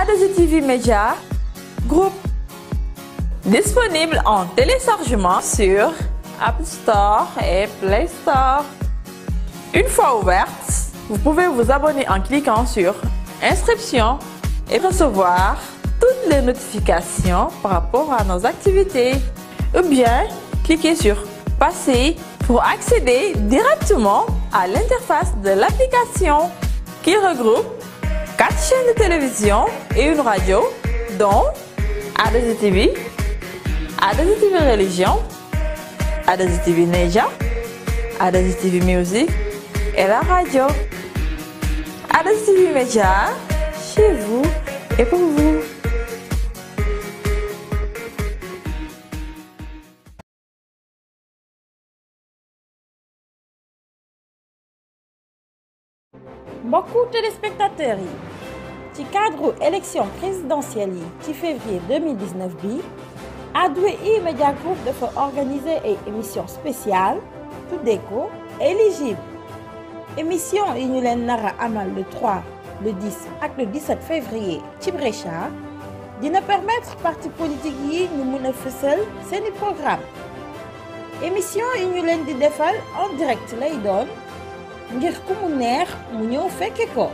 A2itv Média Group. Disponible en téléchargement sur App Store et Play Store. Une fois ouverte, vous pouvez vous abonner en cliquant sur Inscription et recevoir toutes les notifications par rapport à nos activités. Ou bien, cliquez sur Passer pour accéder directement à l'interface de l'application qui regroupe 4 chaînes de télévision et une radio, dont A2itv, A2itv Religion, A2itv Média, A2itv Music et la radio. A2itv Média, chez vous et pour vous. Mbokku téléspectateurs yi ci cadre élection présidentielle yi ci février 2019 bi A2itv Group dafa organiser ay émission spéciale tuddee ko éligible émission yi ñu leen nara amal le 3 le 10 ak le 17 février ci Brescia dina permettre parti politique yi ñu mën a fësal seeni programme émission yi ñu leen di defal en direct lay doon ngir ku mu neex mu ñëw fekke ko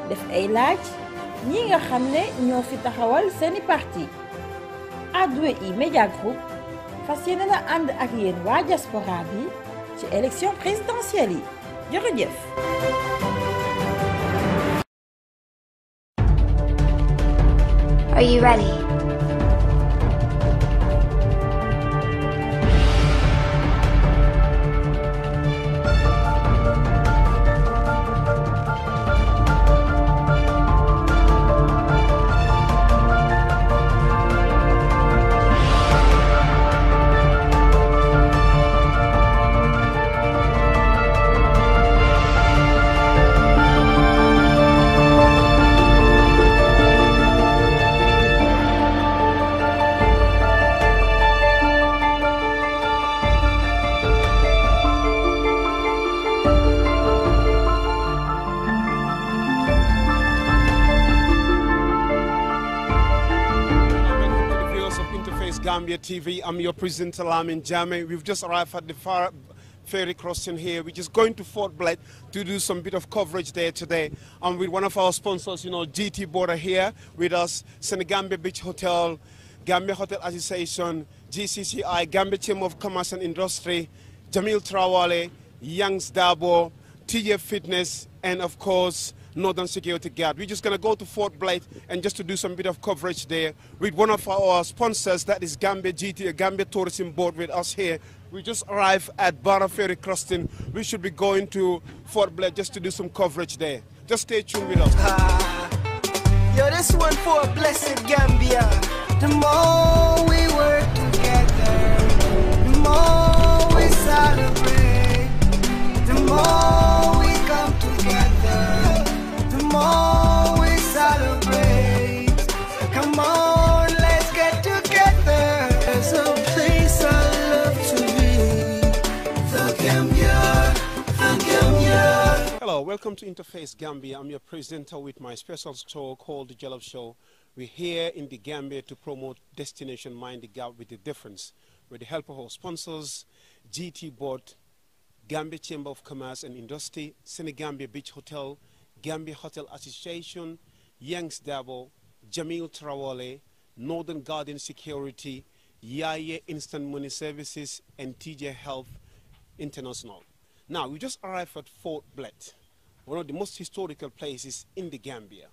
def ay laaj ñi nga xam ne ñoo fi taxawal seeni parti A2itv Group fas yéene na ànd ak yéen waa diaspora bi ci élection présidentielle yi jërëjëf. Are you ready? Gambia TV. I'm your presenter, Lamin Jame. We've just arrived at the ferry crossing here. We're just going to Fort Black to do some bit of coverage there today. I'm with one of our sponsors, GT Border here with us, Senegambia Beach Hotel, Gambia Hotel Association, GCCI, Gambia Chamber of Commerce and Industry, Jamil Trawale, Youngs Dabo, TJ Fitness, and of course, Northern Security Guard. We're just going to go to Fort Black and just to do some bit of coverage there with one of our sponsors, that is Gambia GT, Gambia Tourism Board with us here. We just arrived at Barra Ferry Crossing. We should be going to Fort Black just to do some coverage there. Just stay tuned with us. Yo, this one for a blessed Gambia. The more we work together, the more we celebrate, the more we come together, the more we celebrate. Come on, let's get together. There's a place I love to be, the Gambia, the Gambia. Hello, welcome to Interface Gambia. I'm your presenter with my special show called The Jollof Show. We're here in the Gambia to promote Destination Mind the Gap with the Difference, with the help of our sponsors, GT Board, Gambia Chamber of Commerce and Industry, Senegambia Beach Hotel, Gambia Hotel Association, Youngs Dabo, Jamil Trawale, Northern Garden Security, Yaya Instant Money Services, and TJ Health International. Now, we just arrived at Fort Black, one of the most historical places in the Gambia,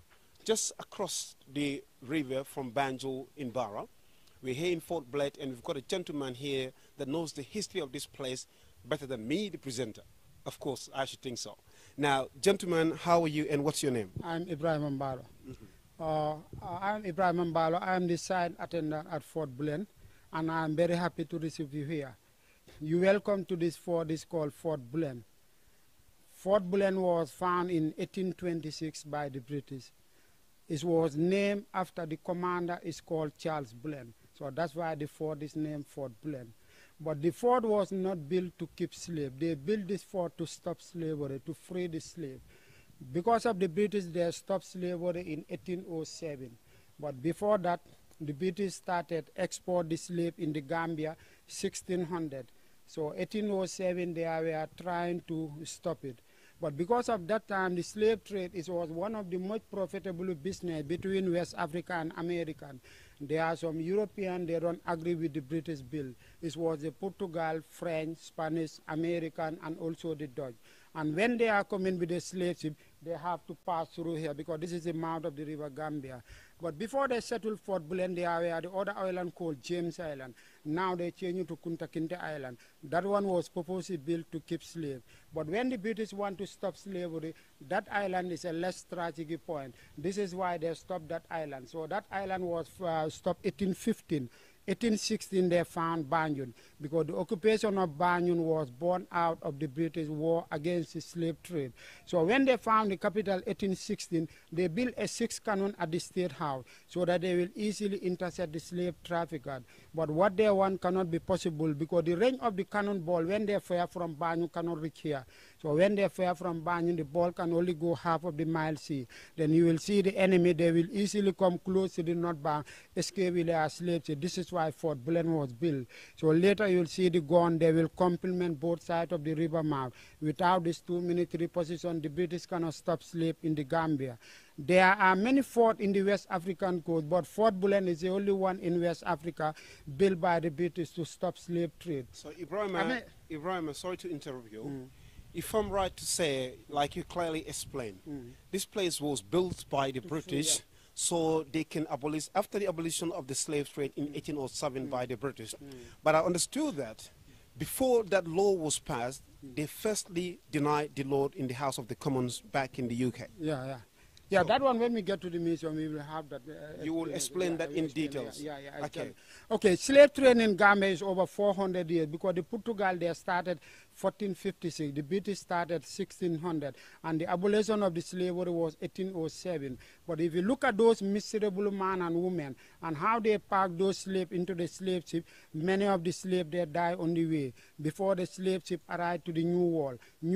just across the river from Banjul in Barra. We're here in Fort Black, and we've got a gentleman here that knows the history of this place better than me, the presenter. Of course, I should think so. Now, gentlemen, how are you and what's your name? I'm Ibrahim Mbalo. I'm Ibrahim Mbalo. I'm the site attendant at Fort Black, and I'm very happy to receive you here. You're welcome to this fort. This called Fort Black. Fort Black was found in 1826 by the British. It was named after the commander is called Charles Black. So that's why the fort is named Fort Black. But the fort was not built to keep slaves. They built this fort to stop slavery, to free the slave. Because of the British, they stopped slavery in 1807. But before that, the British started export the slave in the Gambia 1600. So 1807, they were trying to stop it. But because of that time, the slave trade was one of the most profitable business between West Africa and American. There are some European, they don't agree with the British bill. It was the Portugal, French, Spanish, American, and also the Dutch. And when they are coming with the slave ship, they have to pass through here because this is the mouth of the river Gambia. But before they settled Fort Bullen, they were the other island called James Island. Now they changed it to Kunta Kinte Island. That one was purposely built to keep slaves. But when the British want to stop slavery, that island is a less strategic point. This is why they stopped that island. So that island was stopped 1815. 1816 they found Banjul because the occupation of Banjul was born out of the British war against the slave trade. So when they found the capital 1816, they built a 6 cannon at the State House so that they will easily intercept the slave traffickers. But what they want cannot be possible because the range of the cannonball when they fire from Banjul cannot reach here. So when they fire from Banjul, the ball can only go half of the mile sea. Then you will see the enemy, they will easily come close to the North Bank, escape with their slaves. This is why Fort Bullen was built. So later you will see the gun, they will complement both sides of the river mouth. Without this 2-minute reposition, the British cannot stop slave in the Gambia. There are many forts in the West African coast, but Fort Bullen is the only one in West Africa built by the British to stop slave trade. So Ibrahim, sorry to interrupt you. If I'm right to say, like you clearly explained, this place was built by the British so they can abolish, after the abolition of the slave trade in 1807 by the British. But I understood that before that law was passed, they firstly denied the law in the House of the Commons back in the UK. Yeah, that one, when we get to the museum, we will have that. You will explain that in details. Okay, slave trade in Gambia is over 400 years because the Portugal, they started 1456, the British started 1600, and the abolition of the slavery was 1807. But if you look at those miserable men and women and how they packed those slaves into the slave ship, many of the slaves, they die on the way before the slave ship arrived to the New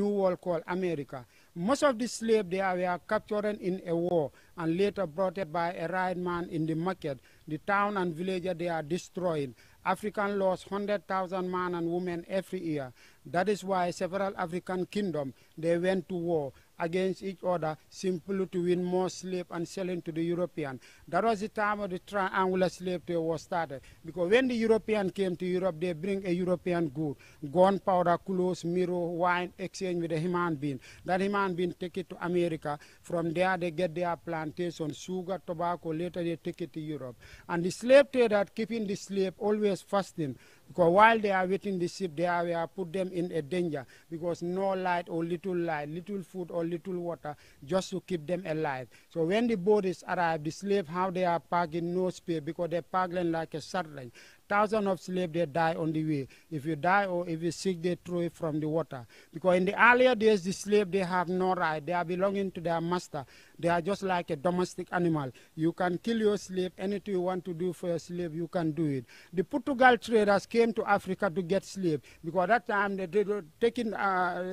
World called America. Most of the slaves, they were captured in a war and later brought by a right man in the market. The town and villages, they are destroyed. African lost 100,000 men and women every year. That is why several African kingdoms, they went to war against each other simply to win more slaves and selling to the European. That was the time of the triangular slave trade was started. Because when the European came to Europe, they bring a European good, gunpowder, clothes, mirror, wine, exchange with a human being. That human being take it to America. From there, they get their plantation, sugar, tobacco. Later, they take it to Europe. And the slave trader keeping the slave always fasting. Because while they are waiting the ship, they are put them in a danger because no light or little light, little food or little water, just to keep them alive. So when the boat is arrived, the slave, how they are packed in no space because they pack them like a sardine. Thousands of slaves, they die on the way. If you die or if you're sick, they throw it from the water. Because in the earlier days, the slave, they have no right. They are belonging to their master. They are just like a domestic animal. You can kill your slave. Anything you want to do for your slave, you can do it. The Portugal traders came to Africa to get slave because at that time they were taking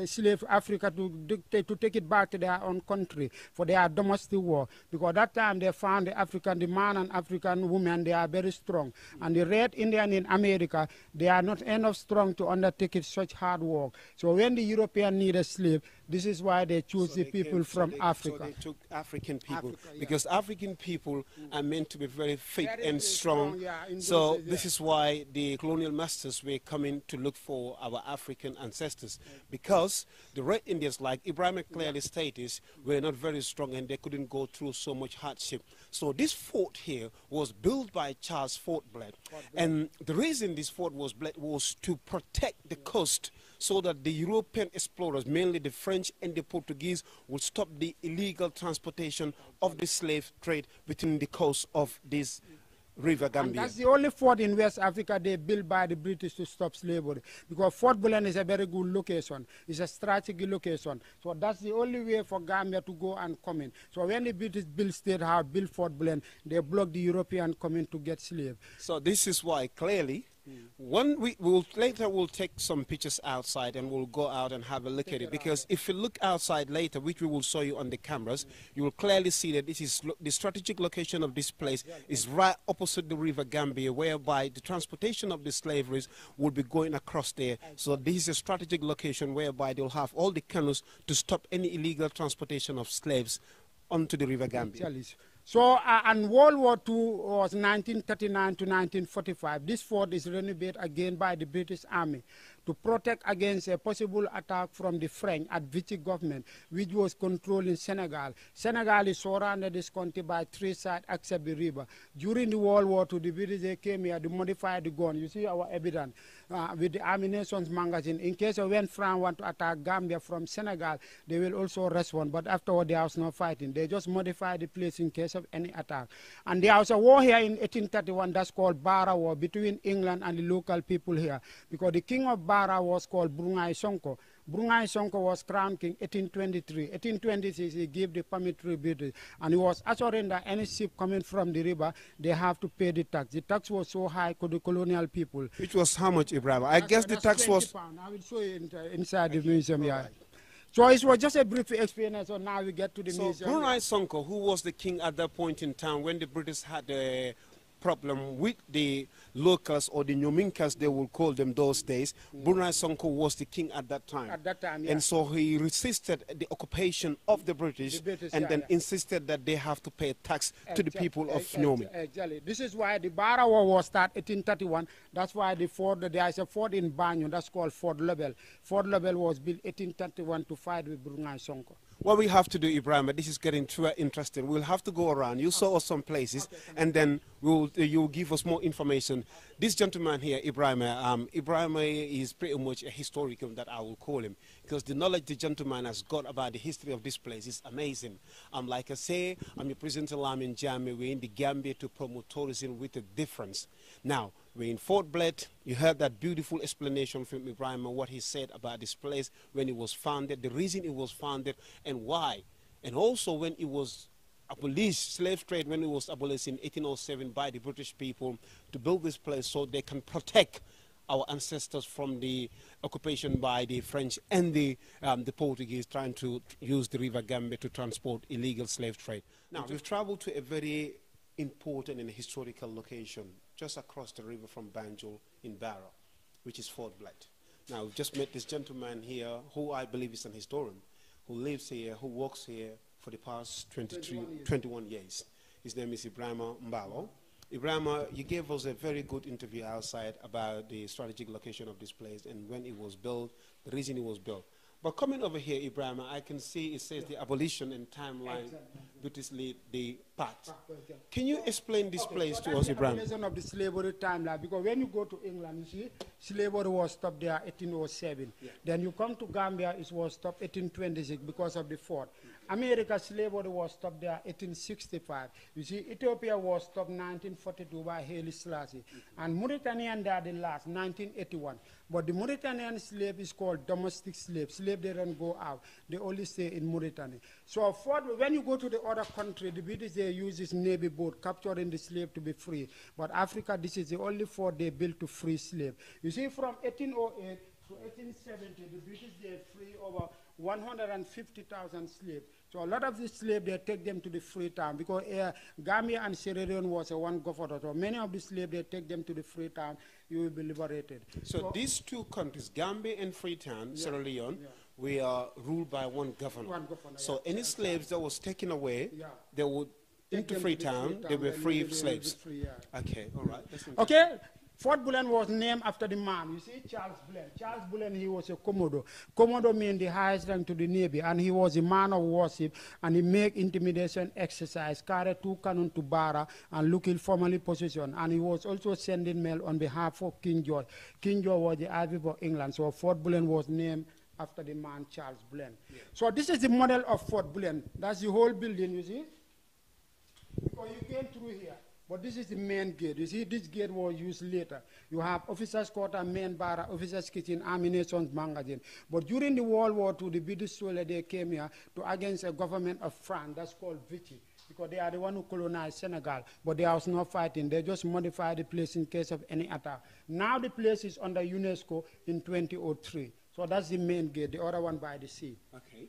slave to Africa to take it back to their own country for their domestic war. Because at that time they found the man and African woman, they are very strong. And the red Indian in America, they are not enough strong to undertake such hard work. So when the European need a slave, this is why they choose the people from Africa. So they took African people because African people are meant to be very fit and strong. So this is why the colonial masters were coming to look for our African ancestors because the Red Indians, like Ibrahim clearly stated, were not very strong and they couldn't go through so much hardship. So this fort here was built by Charles Fort Bled. And the reason this fort was built was to protect the coast so that the European explorers, mainly the French and the Portuguese, would stop the illegal transportation of the slave trade between the coast of this river Gambia. And that's the only fort in West Africa they built by the British to stop slavery. Because Fort Bullen is a very good location. It's a strategic location. So that's the only way for Gambia to go and come in. So when the British built State House, built Fort Bullen, they blocked the European coming to get slaves. So this is why clearly Later we'll take some pictures outside and we'll go out and have a look at it, because if you look outside later, which we will show you on the cameras, you will clearly see that this is the strategic location of this place is right opposite the River Gambia, whereby the transportation of the slaveries will be going across there. So this is a strategic location whereby they'll have all the canoes to stop any illegal transportation of slaves onto the River Gambia. So, and World War II was 1939 to 1945. This fort is renovated again by the British Army to protect against a possible attack from the French at Vichy government, which was controlling Senegal. Senegal is surrounded this country by three sides except the river. During the World War II, the British came here to modify the gun. You see our evidence with the ammunition magazine. In case of when France want to attack Gambia from Senegal, they will also respond. But afterward, there was no fighting. They just modify the place in case of any attack. And there was a war here in 1831 that's called Bara War between England and the local people here, because the king of Bara was called Brunei Sonko. Brunei Sonko was crowned king 1823. 1826, he gave the permit to the British, and he was assuring that any ship coming from the river, they have to pay the tax. The tax was so high to the colonial people. Which was how much, Ibrahim? I guess the tax was... £20. I will show you inside the museum here. Right. So it was just a brief explanation, so now we get to the museum. So Brunei Sonko, who was the king at that point in time when the British had a problem with the locals, or the Nyominkas, they will call them those days. Brunei Sonko was the king at that time. At that time, yeah. And so he resisted the occupation of the British, and then insisted that they have to pay tax to the people of Nyomi. Exactly. This is why the Bara War was started 1831. That's why the fort, there is a fort in Banyo, that's called Fort Lebel. Fort Lebel was built 1831 to fight with Brunei Sonko. What we have to do, Ibrahim, this is getting too interesting. We'll have to go around. You saw us some places, and then you'll give us more information. This gentleman here, Ibrahim is pretty much a historical, that I will call him, because the knowledge the gentleman has got about the history of this place is amazing. Like I say, I'm your presenter, Lamin Jame. We're in the Gambia to promote tourism with a difference. Now, we're in Fort Bled. You heard that beautiful explanation from Ibrahim and what he said about this place when it was founded, the reason it was founded, and why. And also when it was abolished, slave trade, when it was abolished in 1807 by the British people to build this place so they can protect our ancestors from the occupation by the French and the Portuguese trying to use the River Gambia to transport illegal slave trade. Now, we've traveled to a very important and historical location just across the river from Banjul in Barra, which is Fort Bled. Now, we've just met this gentleman here who I believe is an historian, who lives here, who works here for the past 21 years. His name is Ibrahim Mbalo. Ibrahim, you gave us a very good interview outside about the strategic location of this place and when it was built, the reason it was built. But coming over here, Ibrahim, I can see it says the abolition and timeline, beautifully the path. Can you explain this place to us, Ibrahim? The abolition of the slavery timeline, because when you go to England, you see, slavery was stopped there 1807. Yeah. Then you come to Gambia, it was stopped 1826 because of the fort. America, slavery was stopped there 1865. You see, Ethiopia was stopped 1942 by Haile Selassie. And Mauritania, they are the last, 1981. But the Mauritanian slave is called domestic slave. Slave, they don't go out. They only stay in Mauritania. So when you go to the other country, the British, they use this navy boat, capturing the slave to be free. But Africa, this is the only fort they built to free slave. You see, from 1808 to 1870, the British, they free over 150,000 slaves. So a lot of these slaves, they take them to the Freetown, because Gambia and Sierra Leone was a one government. So many of the slaves, they take them to the Freetown, you will be liberated. So these two countries, Gambia and Freetown, Sierra Leone, we are ruled by one governor. So any slaves that was taken away, they would into Freetown, they were free slaves. Okay, all right. Okay. Fort Bullen was named after the man, you see, Charles Bullen. Charles Bullen, he was a Commodore. Commodore means the highest rank to the Navy, and he was a man of worship, and he made intimidation exercise, carried 2 cannon to Barra, and looking formally position. And he was also sending mail on behalf of King George. King George was the Ivy of England, so Fort Bullen was named after the man Charles Bullen. Yeah. So this is the model of Fort Bullen. That's the whole building, you see. Because you came through here. But this is the main gate. You see, this gate was used later. You have officers' quarter, main bar, officers' kitchen, ammunition magazine. But during the World War II, the British soldiers, they came here to against a government of France that's called Vichy. because they are the one who colonized Senegal, but there was no fighting. They just modified the place in case of any attack. Now the place is under UNESCO in 2003. So that's the main gate, the other one by the sea. Okay.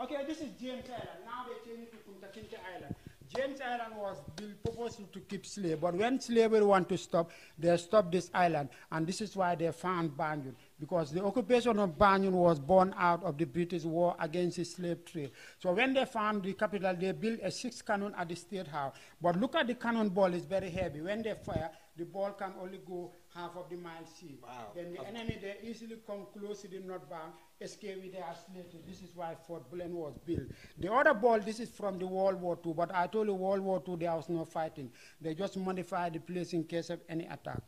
Okay, this is James Island. Now they change it to Kunta Kinte Island. James Island was built purposely to keep slaves, but when slavery want to stop, they stopped this island, and this is why they found Banjul, because the occupation of Banjul was born out of the British war against the slave trade. So when they found the capital, they built a 6 cannon at the State House. But look at the cannonball, it's very heavy. When they fire, the ball can only go half of the mile sea. Wow. Then the enemy, they easily come close to the North Bank, escape with their slaves. This is why Fort Bullen was built. The other ball, this is from the World War II, but I told you World War II, there was no fighting. They just modified the place in case of any attack.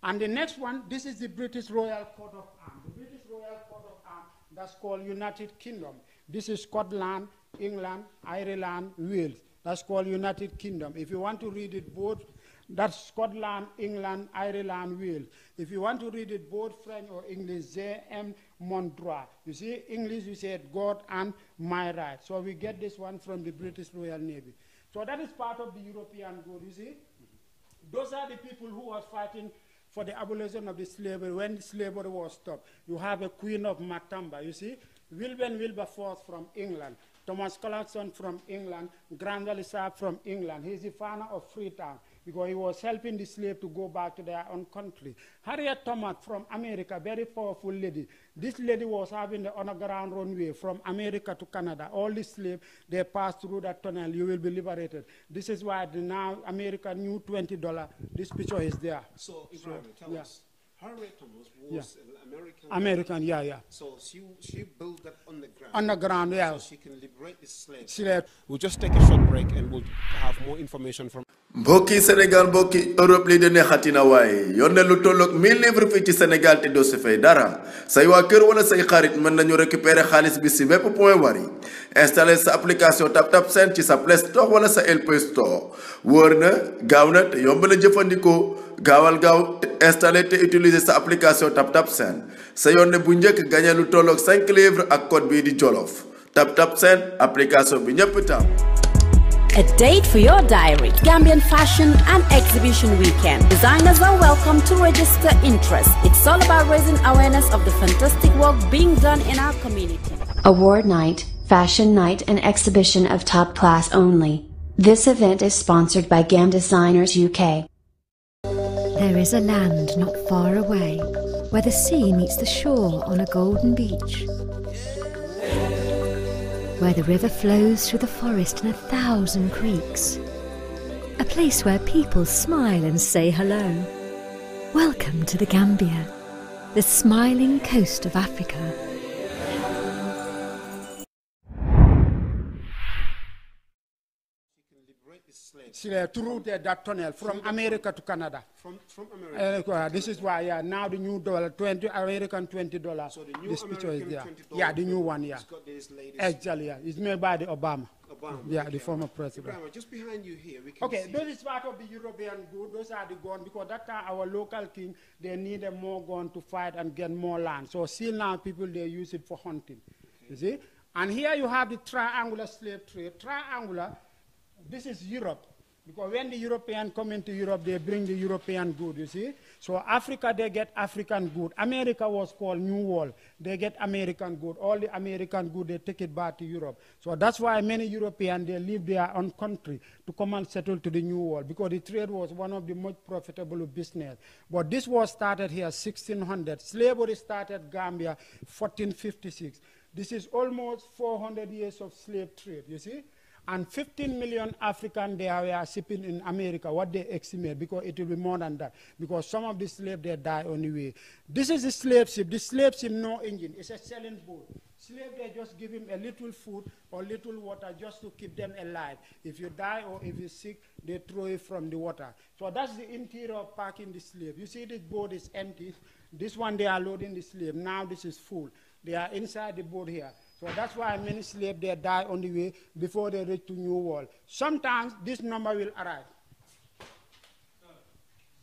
And the next one, this is the British Royal Coat of Arms. The British Royal Coat of Arms, that's called United Kingdom. This is Scotland, England, Ireland, Wales. That's called United Kingdom. If you want to read it both, that's Scotland, England, Ireland, Wales. If you want to read it both French or English, J.M. Mondroit. You see, English, you said God and my right. So we get this one from the British Royal Navy. So that is part of the European good, you see. Those are the people who are fighting for the abolition of the slavery when slavery was stopped. You have a Queen of Matamba, you see. William Wilberforce from England. Thomas Collinson from England. Granville Isaac from England. He's the founder of Freetown, because he was helping the slave to go back to their own country. Harriet Thomas from America, very powerful lady. This lady was having the underground runway from America to Canada. All the slaves, they passed through that tunnel. You will be liberated. This is why now America knew $20. This picture is there. So, Ibrahim, tell us, Harriet Thomas was an American. American, yeah. So she built that underground. Underground, yeah. So she can liberate the slaves. We'll just take a short break and we'll have more information from. mbokki Sénégal mbokki Europe lii de neexati na waaye yónnee lu tolloog 1000 livres fii ci Sénégal te doo si fay dara say waa kër wala say xarit mën nañu récupérer xaalis bi si bépp point Wari installer sa application TapTap Send ci sa Play Store wala sa LP Store wóor na gaaw na te yomb na jëfandikoo gaawal gaaw installer te utiliser sa application TapTap Send sa yónnee bu njëkk gagné lu tolloog 5 livres ak code bii di Jolof TapTap Send application bi ñëpp tam. A date for your diary. Gambian Fashion and Exhibition Weekend. Designers are welcome to register interest. It's all about raising awareness of the fantastic work being done in our community. Award night, fashion night and exhibition of top class only. This event is sponsored by GAM Designers UK. There is a land not far away, where the sea meets the shore on a golden beach, where the river flows through the forest in 1,000 creeks. A place where people smile and say hello. Welcome to the Gambia, the smiling coast of Africa. Through that tunnel from America to Canada. From America. This is why, now the new dollar, American $20. So the new this picture is there. $20 Yeah, the new one, yeah. It's got this latest. Exactly, yeah. It's made by the Obama. Yeah, okay. the former president. Ibrahim, just behind you here, we can Okay, see. this is part of the European good. Those are the guns, because that time our local king, they needed more gun to fight and get more land. So still now people, they use it for hunting. Okay. You see? And here you have the triangular slave trade. Triangular, this is Europe. Because when the European come into Europe, they bring the European good, you see. So Africa, they get African good. America was called New World. They get American good. All the American good, they take it back to Europe. So that's why many Europeans, they leave their own country to come and settle to the New World, because the trade was one of the most profitable business. But this was started here 1600. Slavery started Gambia 1456. This is almost 400 years of slave trade, you see. And 15 million Africans, they are shipping in America, what they estimate, because it will be more than that. Because some of the slaves, they die on the way. This is the slave ship. The slave ship, no engine. It's a sailing boat. Slave, they just give him a little food or little water just to keep them alive. If you die or if you're sick, they throw it from the water. So that's the interior of parking the slave. You see this boat is empty. This one, they are loading the slave. Now this is full. They are inside the boat here. So that's why many slaves, they die on the way before they reach to New World. Sometimes this number will arrive.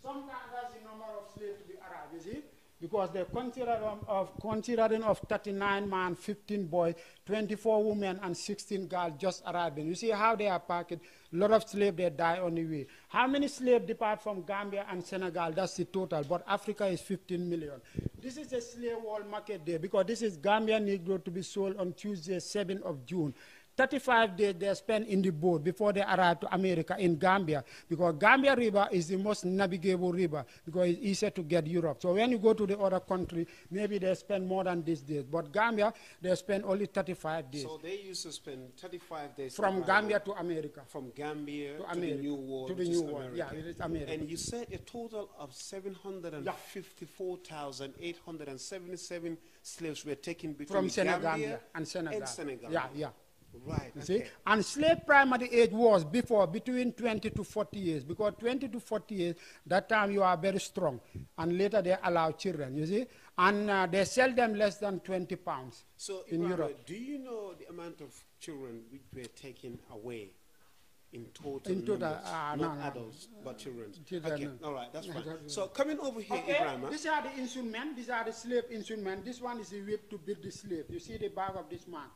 Sometimes that's the number of slaves to be arrived, you see. because they're considering of 39 men, 15 boys, 24 women, and 16 girls just arriving. You see how they are packed. A lot of slaves, they die on the way. How many slaves depart from Gambia and Senegal? That's the total. But Africa is 15 million. This is a slave world market day because this is Gambia Negro to be sold on Tuesday, 7th of June. 35 days they spend in the boat before they arrive to America in Gambia, because Gambia River is the most navigable river because it's easier to get Europe. So when you go to the other country, maybe they spend more than these days. But Gambia, they spend only 35 days. So they used to spend 35 days from Gambia to America. From Gambia to America, the New World. To the New World, yeah, it is America. And you said a total of 754,877 slaves were taken between from Senegal Gambia and Senegal. Yeah. Right. You see? And slave primary age was before between 20 to 40 years, because 20 to 40 years, that time you are very strong. And later they allow children, you see? And they sell them less than 20 pounds in Europe. Do you know the amount of children which were taken away in total numbers? Not adults, but children. Okay, all right, that's fine. So coming over here, Ibrahim. These are the instruments. These are the slave instruments. This one is the whip to beat the slave. You see the back of this man.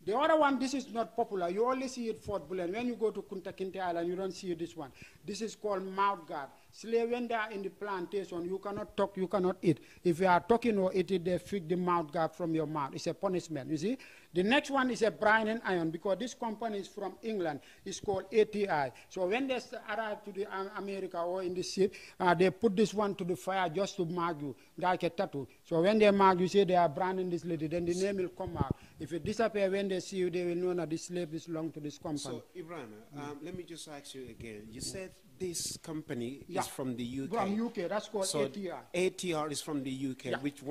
The other one, this is not popular. You only see it Fort Bullen. When you go to Kunta Kinte Island, you don't see this one. This is called mouth guard. Slave, when they are in the plantation, you cannot talk, you cannot eat. If you are talking or eating, they fix the mouth guard from your mouth. It's a punishment, you see. The next one is a brine iron, because this company is from England. It's called ATI. So when they arrive to the America or in the ship, they put this one to the fire just to mark you, like a tattoo. So when they mark you, say they are branding this lady, then the name will come out. If it disappears, when they see you, they will know that this slave belongs to this company. So, Ibrahim, let me just ask you again. You said this company is from the UK. From UK, that's called ATR. ATR is from the UK, which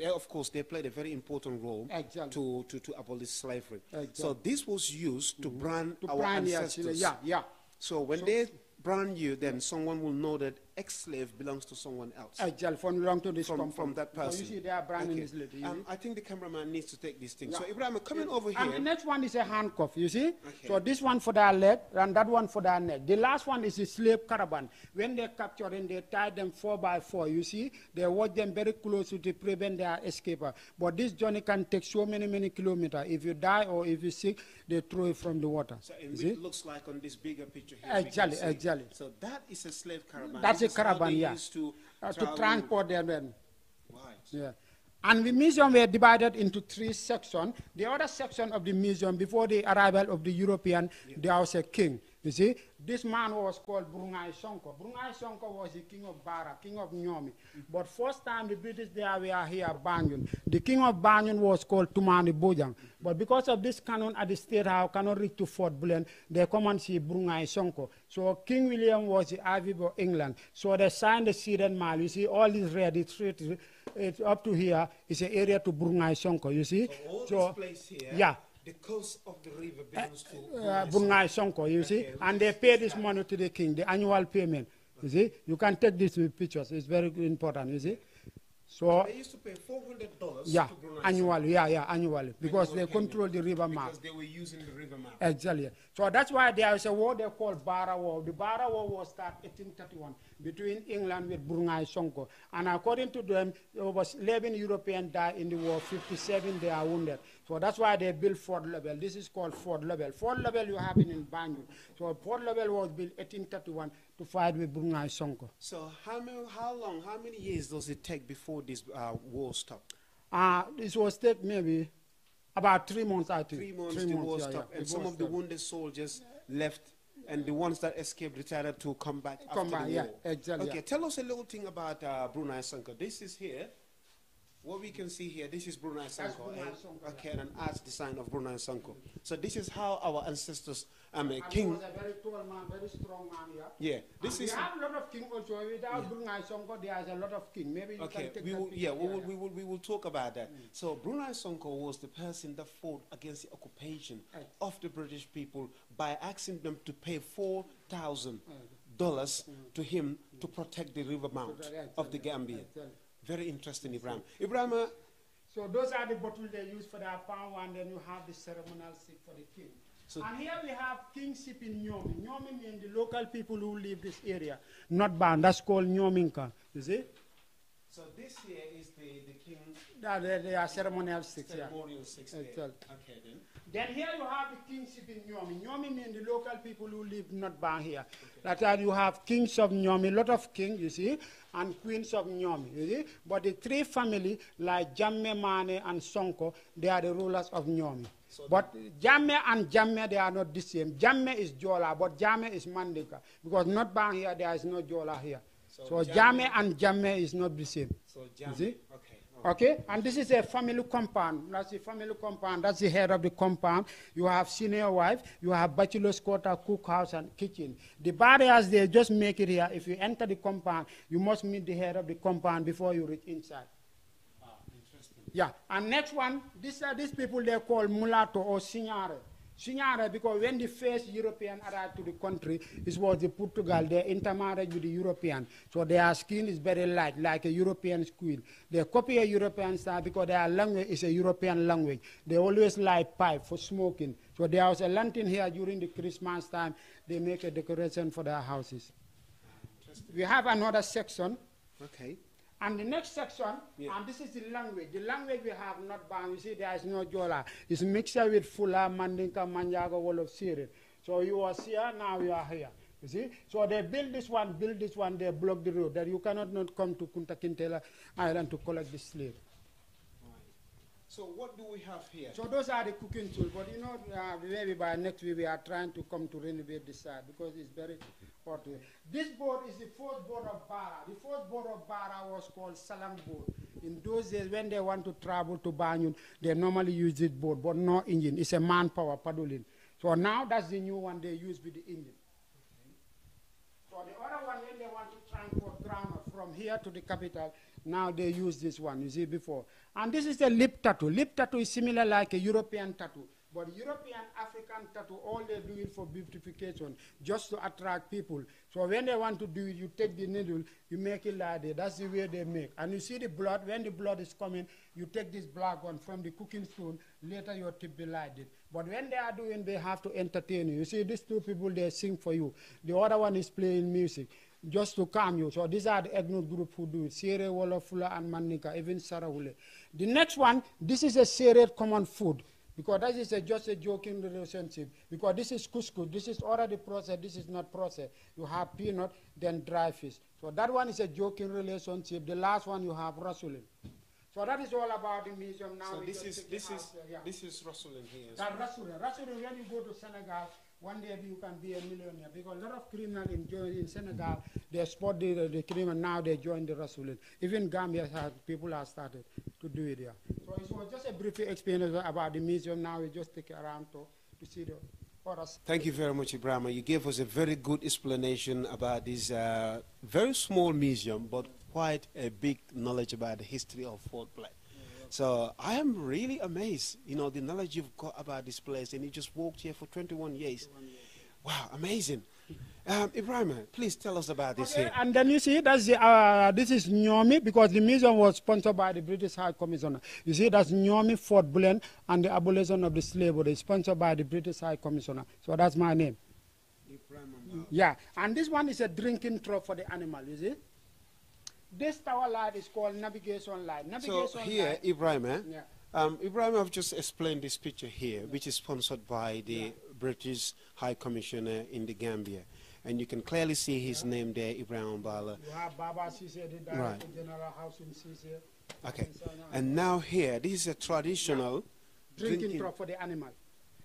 of course, they played a very important role to abolish slavery. So this was used to brand our ancestors. So when they brand you, then someone will know that ex-slave belongs to someone else. From that person. So you see they are branding this lady. I think the cameraman needs to take this thing. So Ibrahim, coming over here. And the next one is a handcuff, you see? So this one for their leg and that one for their neck. The last one is a slave caravan. When they capture and they tie them 4 by 4, you see? They watch them very closely to prevent their escape. But this journey can take so many kilometers. If you die or if you're sick, they throw it from the water. So it looks like on this bigger picture here. Exactly. So that is a slave caravan. That's a caravan, to transport them. Right. Yeah. And the museum were divided into 3 sections. The other section of the museum, before the arrival of the European, there was a king. You see, this man was called Brunei Sonko. Brunei Sonko was the king of Bara, king of Nyomi. But first time the British they were here, Banjul. The king of Banjul was called Tumani Bojang. But because of this canon at the State House cannot reach to Fort Bullen, they come and see Brunei Sonko. So King William was the Ivy of England. So they signed the Cedar Mile. You see, all this red, it's up to here is an area to Brunei Sonko. You see, so all this place here. The coast of the river belongs to Brunei Sonko, you see, and they pay this money to the king, the annual payment. You see, you can take this with pictures. It's very important. You see. So they used to pay $400 to Brunei annually, annually, because they control the river map. Because they were using the river map. Exactly. So that's why there is a war they call Bara War. The Bara War was started 1831 between England with Brunei Sonko. And according to them, over 11 Europeans died in the war, 57 they are wounded. So that's why they built Fort Level. This is called Fort Level. Fort Level you have it in Banjul. So Fort Level was built 1831 to fight with Brunei Sonko. So how many years does it take before this war stopped? This was take maybe about 3 months, I think. 3 months the war stopped. And some of the wounded soldiers left, and the ones that escaped decided to come back after the war. Exactly. Okay, tell us a little thing about Brunei Sonko. This is here. What we can see here, this is Brunei Sonko. Okay, an arts design of Brunei Sonko. So this is how our ancestors, king. He was a very tall man, very strong man. Yeah, this is. We have a lot of king also. Without Brunei Sonko, there is a lot of king. Maybe you can take we will talk about that. So Brunei Sonko was the person that fought against the occupation of the British people by asking them to pay $4,000 to him to protect the river mouth of the Gambia. Very interesting, Ibrahim. Ibrahim. So those are the bottles they use for their palm, and then you have the ceremonial sip for the king. So and here we have kingship in Nyomi. Nyomi means the local people who live this area, not banned. That's called Nyominka. You see? So this here is the king. They are ceremonial sticks. Ceremonial sticks. Okay, then. Then here you have the kingship in Nyomi. Nyomi means the local people who live not bang here. Okay. That you have kings of Nyomi, lot of kings, you see, and queens of Nyomi, you see. But the three families, like Jamme, Mane, and Sonko, they are the rulers of Nyomi. So but Jamme and Jamme, they are not the same. Jamme is Jola, but Jamme is Mandinka. Because not bang here, there is no Jola here. So Jamme and Jamme is not the same. So Jamme, you see? okay. Okay, and this is a family compound. That's the family compound. That's the head of the compound. You have senior wife, you have bachelor's quarter, cookhouse, and kitchen. The barriers, they just make it here. If you enter the compound, you must meet the head of the compound before you reach inside. Interesting. Yeah, and next one, these people they call mulatto or signare. Signare, because when the first European arrived to the country, it was the Portugal, they intermarried with the European. So their skin is very light, like a European skin. They copy a European style because their language is a European language. They always light pipe for smoking. So there was a lantern here during the Christmas time. They make a decoration for their houses. We have another section. Okay. And the next section, and this is the language. The language we have not bang. You see, there is no Jola. It's mixed with Fula, Mandinka, Manjaga, Wolof, Siri. So you are here, now you are here. You see? So they build this one, they block the road. That you cannot not come to Kunta Kintela Island to collect the slave. So what do we have here? So those are the cooking tools. But you know, maybe by next week we are trying to come to renovate this side because it's very hot here. This board is the fourth board of Bara. The fourth board of Bara was called Salam board. In those days, when they want to travel to Banjul, they normally use this board, but no engine. It's a manpower paddling. So now that's the new one they use with the engine. So the other one, when they want to transport ground from here to the capital, now they use this one, you see before. And this is a lip tattoo. Lip tattoo is similar like a European tattoo. But European, African tattoo, all they do it for beautification, just to attract people. So when they want to do it, you take the needle, you make it like that. That's the way they make. And you see the blood, when the blood is coming, you take this black one from the cooking stone, later your tip be like it. But when they are doing, they have to entertain you. You see, these two people, they sing for you. The other one is playing music, just to calm you. So these are the ethnic group who do it. Sere, Wolofula, and Manika, even Sarawule. The next one, this is a Sere common food. Because that is just a joking relationship. Because this is couscous, this is already processed, this is not processed. You have peanut, then dry fish. So that one is a joking relationship. The last one you have rasulin. So that is all about the museum now. So this is rasulin here. That rasulin, when you go to Senegal, one day you can be a millionaire. Because a lot of criminals in Senegal, they spot the criminal, now they join the rasulin. Even Gambia, people have started to do it here. So it was just a brief experience about the museum. Now we just take it around to see the others. Thank you very much, Ibrahima. You gave us a very good explanation about this very small museum, but quite a big knowledge about the history of Fort Blair. So I am really amazed, you know, the knowledge you've got about this place, and you just walked here for 21 years. Wow, amazing. Ibrahima, please tell us about this here. And then you see, that's the, this is Nyomi, because the museum was sponsored by the British High Commissioner. You see, that's Nyomi, Fort Blair, and the abolition of the slavery, sponsored by the British High Commissioner. So that's my name. Yeah, and this one is a drinking trough for the animal, you see. This tower light is called navigation light. So here, Ibrahima, Ibrahima, I've just explained this picture here, which is sponsored by the British High Commissioner in the Gambia. And you can clearly see his name there, Ibrahim Bala. You have Baba Sise, the Director General House in Sise. Okay, and now here, this is a traditional drinking trough for the animal.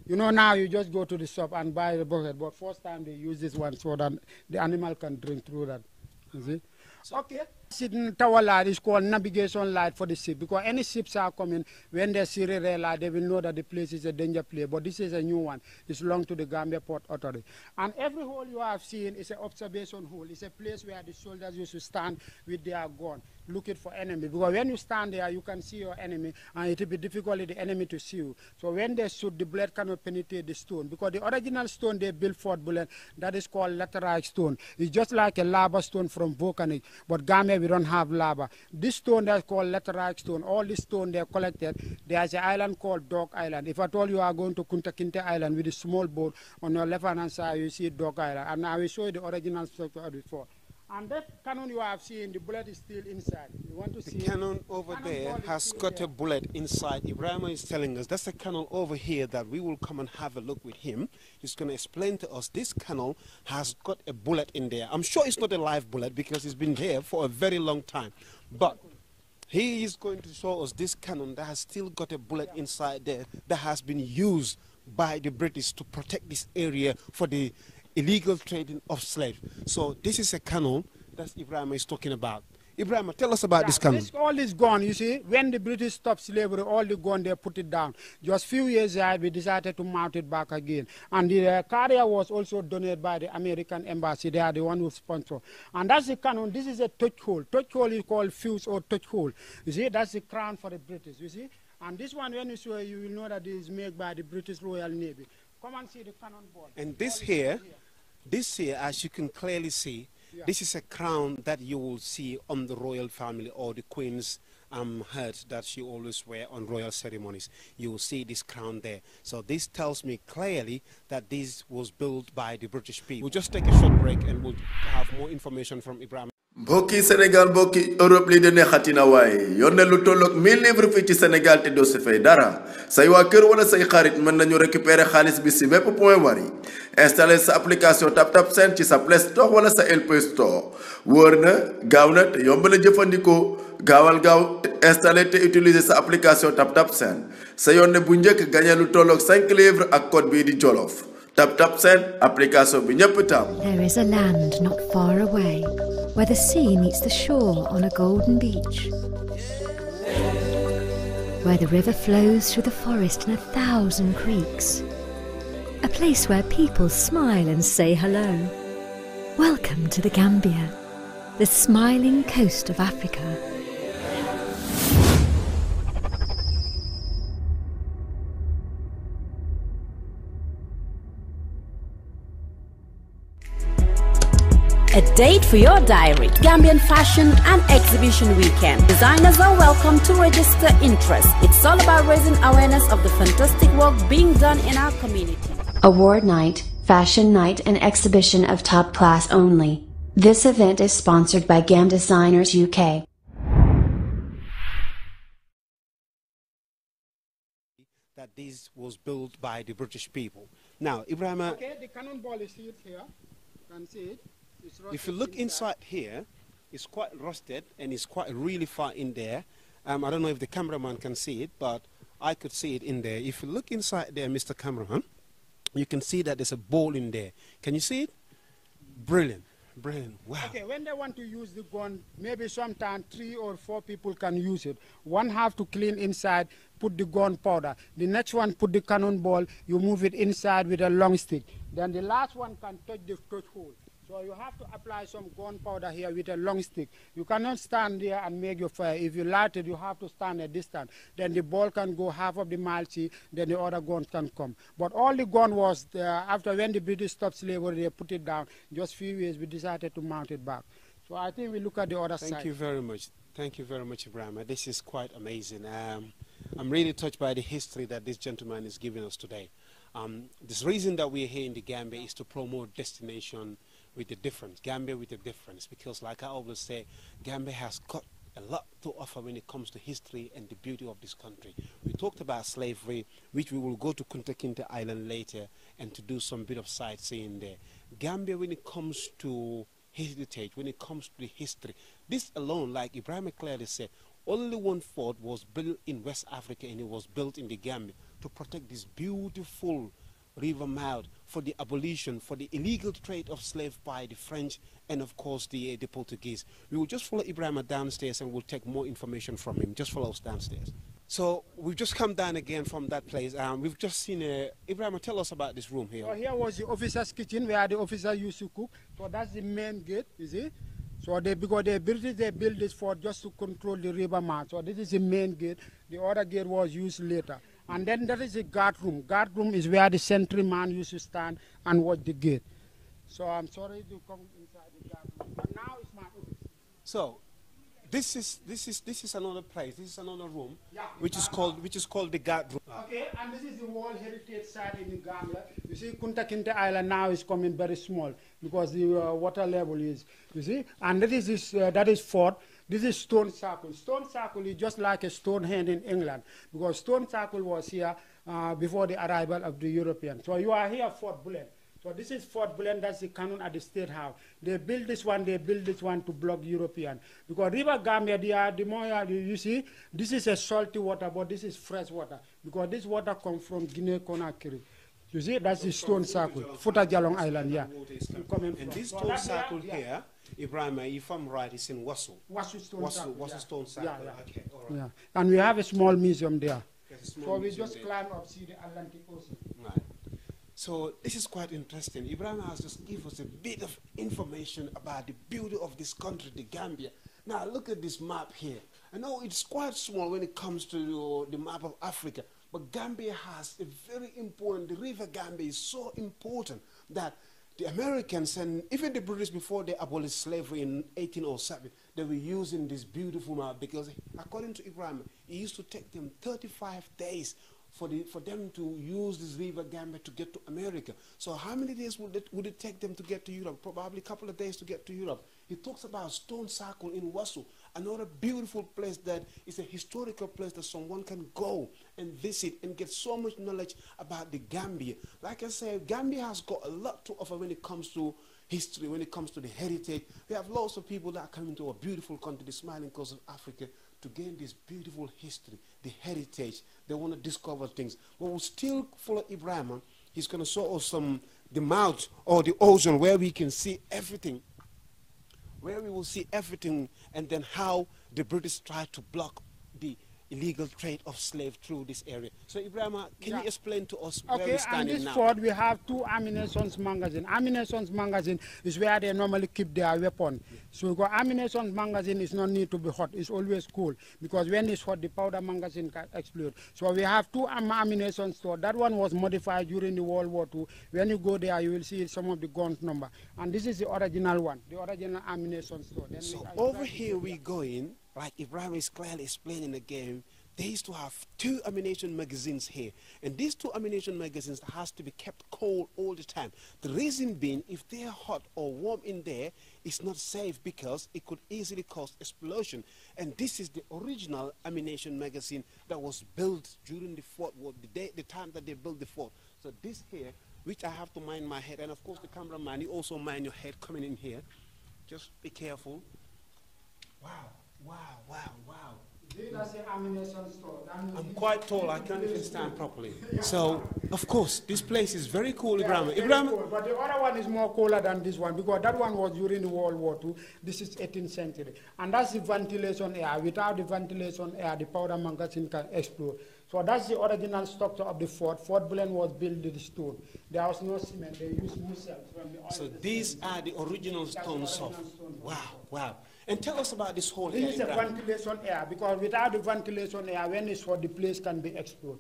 You know, now you just go to the shop and buy the bucket, but first time they use this one so that the animal can drink through that. You see? Okay. Sitting tower light is called navigation light for the ship, because any ships are coming, when they see a red light, they will know that the place is a danger place. But this is a new one. It belongs to the Gambia Port Authority. And every hole you have seen is an observation hole. It's a place where the soldiers used to stand with their gun, looking for enemy. Because when you stand there, you can see your enemy, and it will be difficult for the enemy to see you. So when they shoot, the blade cannot penetrate the stone. Because the original stone they built Fort Bullet, that is called laterite stone. It's just like a lava stone from volcanic. But Gambia, we don't have lava. This stone that's called laterite stone, all this stone they collected, there's an island called Dog Island. If I told you are going to Kunta Kinte Island with a small boat, on your left hand side you see Dog Island. And I will show you the original structure before. And that cannon you have seen, the bullet is still inside. You want to see the cannon over there has got a bullet inside. Ibrahim is telling us that's a cannon over here that we will come and have a look with him. He's going to explain to us this cannon has got a bullet in there. I'm sure it's not a live bullet because it's been there for a very long time. But he is going to show us this cannon that has still got a bullet inside there that has been used by the British to protect this area for the illegal trading of slaves. So this is a cannon that Ibrahim is talking about. Ibrahim, tell us about this cannon. All is gone, you see. When the British stopped slavery, all the gone, they put it down. Just few years ago, we decided to mount it back again. And the carrier was also donated by the American embassy. They are the one who sponsor. And that's the cannon. This is a touch hole. Touch hole is called fuse or touch hole. You see, that's the crown for the British, you see. And this one, when you see it, you will know that it is made by the British Royal Navy. Come and see the cannonball. And this here, as you can clearly see, this is a crown that you will see on the royal family or the Queen's hat that she always wear on royal ceremonies. You will see this crown there. So this tells me clearly that this was built by the British people. We'll just take a short break and we'll have more information from Ibrahim. mbokki Sénégal mbokki Europe lii de neexatina waaye yónnee lu tolloog 1000 livres fii ci Sénégal te doo si fay dara say waa kër wala say xarit mën nañu récupérer xaalis bi si bépp point Wari installer sa application TapTap Send ci sa Play Store wala sa LP Store wóor na gaaw na te yomb na jëfandikoo gaawal gaaw installer te utiliser sa application TapTap Send sa yónnee bu njëkk gagné lu tolloog 5 livres ak code bii di Jolof TapTap Send application bi ñëpp tam. There is a land not far away, where the sea meets the shore on a golden beach, where the river flows through the forest in 1,000 creeks, a place where people smile and say hello. Welcome to the Gambia, the smiling coast of Africa. A date for your diary. Gambian Fashion and Exhibition Weekend. Designers are welcome to register interest. It's all about raising awareness of the fantastic work being done in our community. Award night, fashion night and exhibition of top class only. This event is sponsored by GAM Designers UK. That this was built by the British people. Now, Ibrahim, okay, the cannonball is here. You can see it. If you look inside here, it's quite rusted and it's quite really far in there. I don't know if the cameraman can see it, but I could see it in there. If you look inside there, Mr. Cameraman, you can see that there's a ball in there. Can you see it? Brilliant. Brilliant. Wow. Okay, when they want to use the gun, maybe sometimes 3 or 4 people can use it. One have to clean inside, put the gun powder. The next one put the cannonball, you move it inside with a long stick. Then the last one can touch the touch hole. So you have to apply some gunpowder here with a long stick. You cannot stand there and make your fire. If you light it, you have to stand at distance. Then the ball can go half of the mile, then the other gun can come. But all the gun was, after when the British stopped slavery, they put it down. Just few years, we decided to mount it back. So I think we look at the other side. Thank you very much. Thank you very much, Ibrahim. This is quite amazing. I'm really touched by the history that this gentleman is giving us today. This reason that we're here in the Gambia is to promote destination with a difference, Gambia with a difference, because like I always say, Gambia has got a lot to offer when it comes to history and the beauty of this country. We talked about slavery, which we will go to Kunta Kinte Island later and to do some bit of sightseeing there. Gambia, when it comes to heritage, when it comes to the history, this alone, like Ibrahim clearly said, only one fort was built in West Africa and it was built in the Gambia to protect this beautiful river mouth for the abolition, for the illegal trade of slaves by the French and of course the Portuguese. We will just follow Ibrahim downstairs and we'll take more information from him. Just follow us downstairs. So we've just come down again from that place. We've just seen Ibrahim, tell us about this room here. So here was the officer's kitchen where the officer used to cook. So that's the main gate, you see. So because the British, they built this fort just to control the river mouth. So this is the main gate. The other gate was used later. And then there is a guard room. Guard room is where the sentryman used to stand and watch the gate. So I'm sorry to come inside the guard room, but now it's my office. So this is another place. This is another room, which is called the guard room. Okay, and this is the World Heritage Site in the Gambia. You see, Kunta Kinte Island now is coming very small because the water level is. You see, and that is fort. This is Stone Circle. Stone Circle is just like a Stonehenge in England because Stone Circle was here before the arrival of the Europeans. So you are here, Fort Bullen. So this is Fort Bullen, that's the cannon at the State House. They built this one to block European. Because River Gambia, you see, this is a salty water, but this is fresh water. Because this water comes from Guinea-Conakry. You see, that's the Stone Circle, Fota Jalong Island, yeah. And this Stone Circle here, Ibrahim, if I'm right, it's in Wasu. Wasu Stone Circle. Wasu Stone Circle. Yeah. Okay, all right. Yeah. And we have a small museum there. So we museum just climb up, see the Atlantic Ocean. Right. So this is quite interesting. Ibrahim has just given us a bit of information about the beauty of this country, the Gambia. Now look at this map here. I know it's quite small when it comes to the map of Africa, but Gambia has a very important, the River Gambia is so important that the Americans and even the British, before they abolished slavery in 1807, they were using this beautiful map because according to Ibrahim, it used to take them 35 days for them to use this River Gambia to get to America. So how many days would it take them to get to Europe? Probably a couple of days to get to Europe. He talks about Stone Circle in Wasu, another beautiful place that is a historical place that someone can go and visit and get so much knowledge about the Gambia. Like I said, Gambia has got a lot to offer when it comes to history, when it comes to the heritage. We have lots of people that are coming to a beautiful country, the smiling coast of Africa, to gain this beautiful history, the heritage. They want to discover things. But we'll still follow Ibrahim. He's going to show us the mouth or the ocean where we can see everything. Where we will see everything, and then how the British tried to block the illegal trade of slaves through this area. So Ibrahim, can you explain to us where we're standing now? Okay, on this fort we have two ammunition magazines. Ammunition magazine is where they normally keep their weapon. So because ammunition magazine is not need to be hot, it's always cool. Because when it's hot, the powder magazine can explode. So we have two ammunition stores. That one was modified during the World War II. When you go there, you will see some of the guns number. And this is the original one, the original ammunition store. Then so over here we go in. Like Ibrahim is clearly explaining the game, they used to have two ammunition magazines here. And these two ammunition magazines has to be kept cold all the time. The reason being, if they're hot or warm in there, it's not safe because it could easily cause explosion. And this is the original ammunition magazine that was built during the fort, the time that they built the fort. So this here, which I have to mind my head, and of course the cameraman, you also mind your head coming in here. Just be careful. Wow. Wow, wow, wow. I'm quite tall, I can't even stand properly. So, of course, this place is very cool, Ibrahim. Ibrahim. Cool, but the other one is more cooler than this one because that one was during the World War II. This is 18th century. And that's the ventilation air. Without the ventilation air, the powder magazine can explode. So that's the original structure of the fort. Fort Bullen was built with stone. There was no cement. They used mussels from the oil. So these are the original stones of. Wow, wow. And tell us about this whole area. This is a ventilation air because without the ventilation air, when it's hot, the place can be exploded.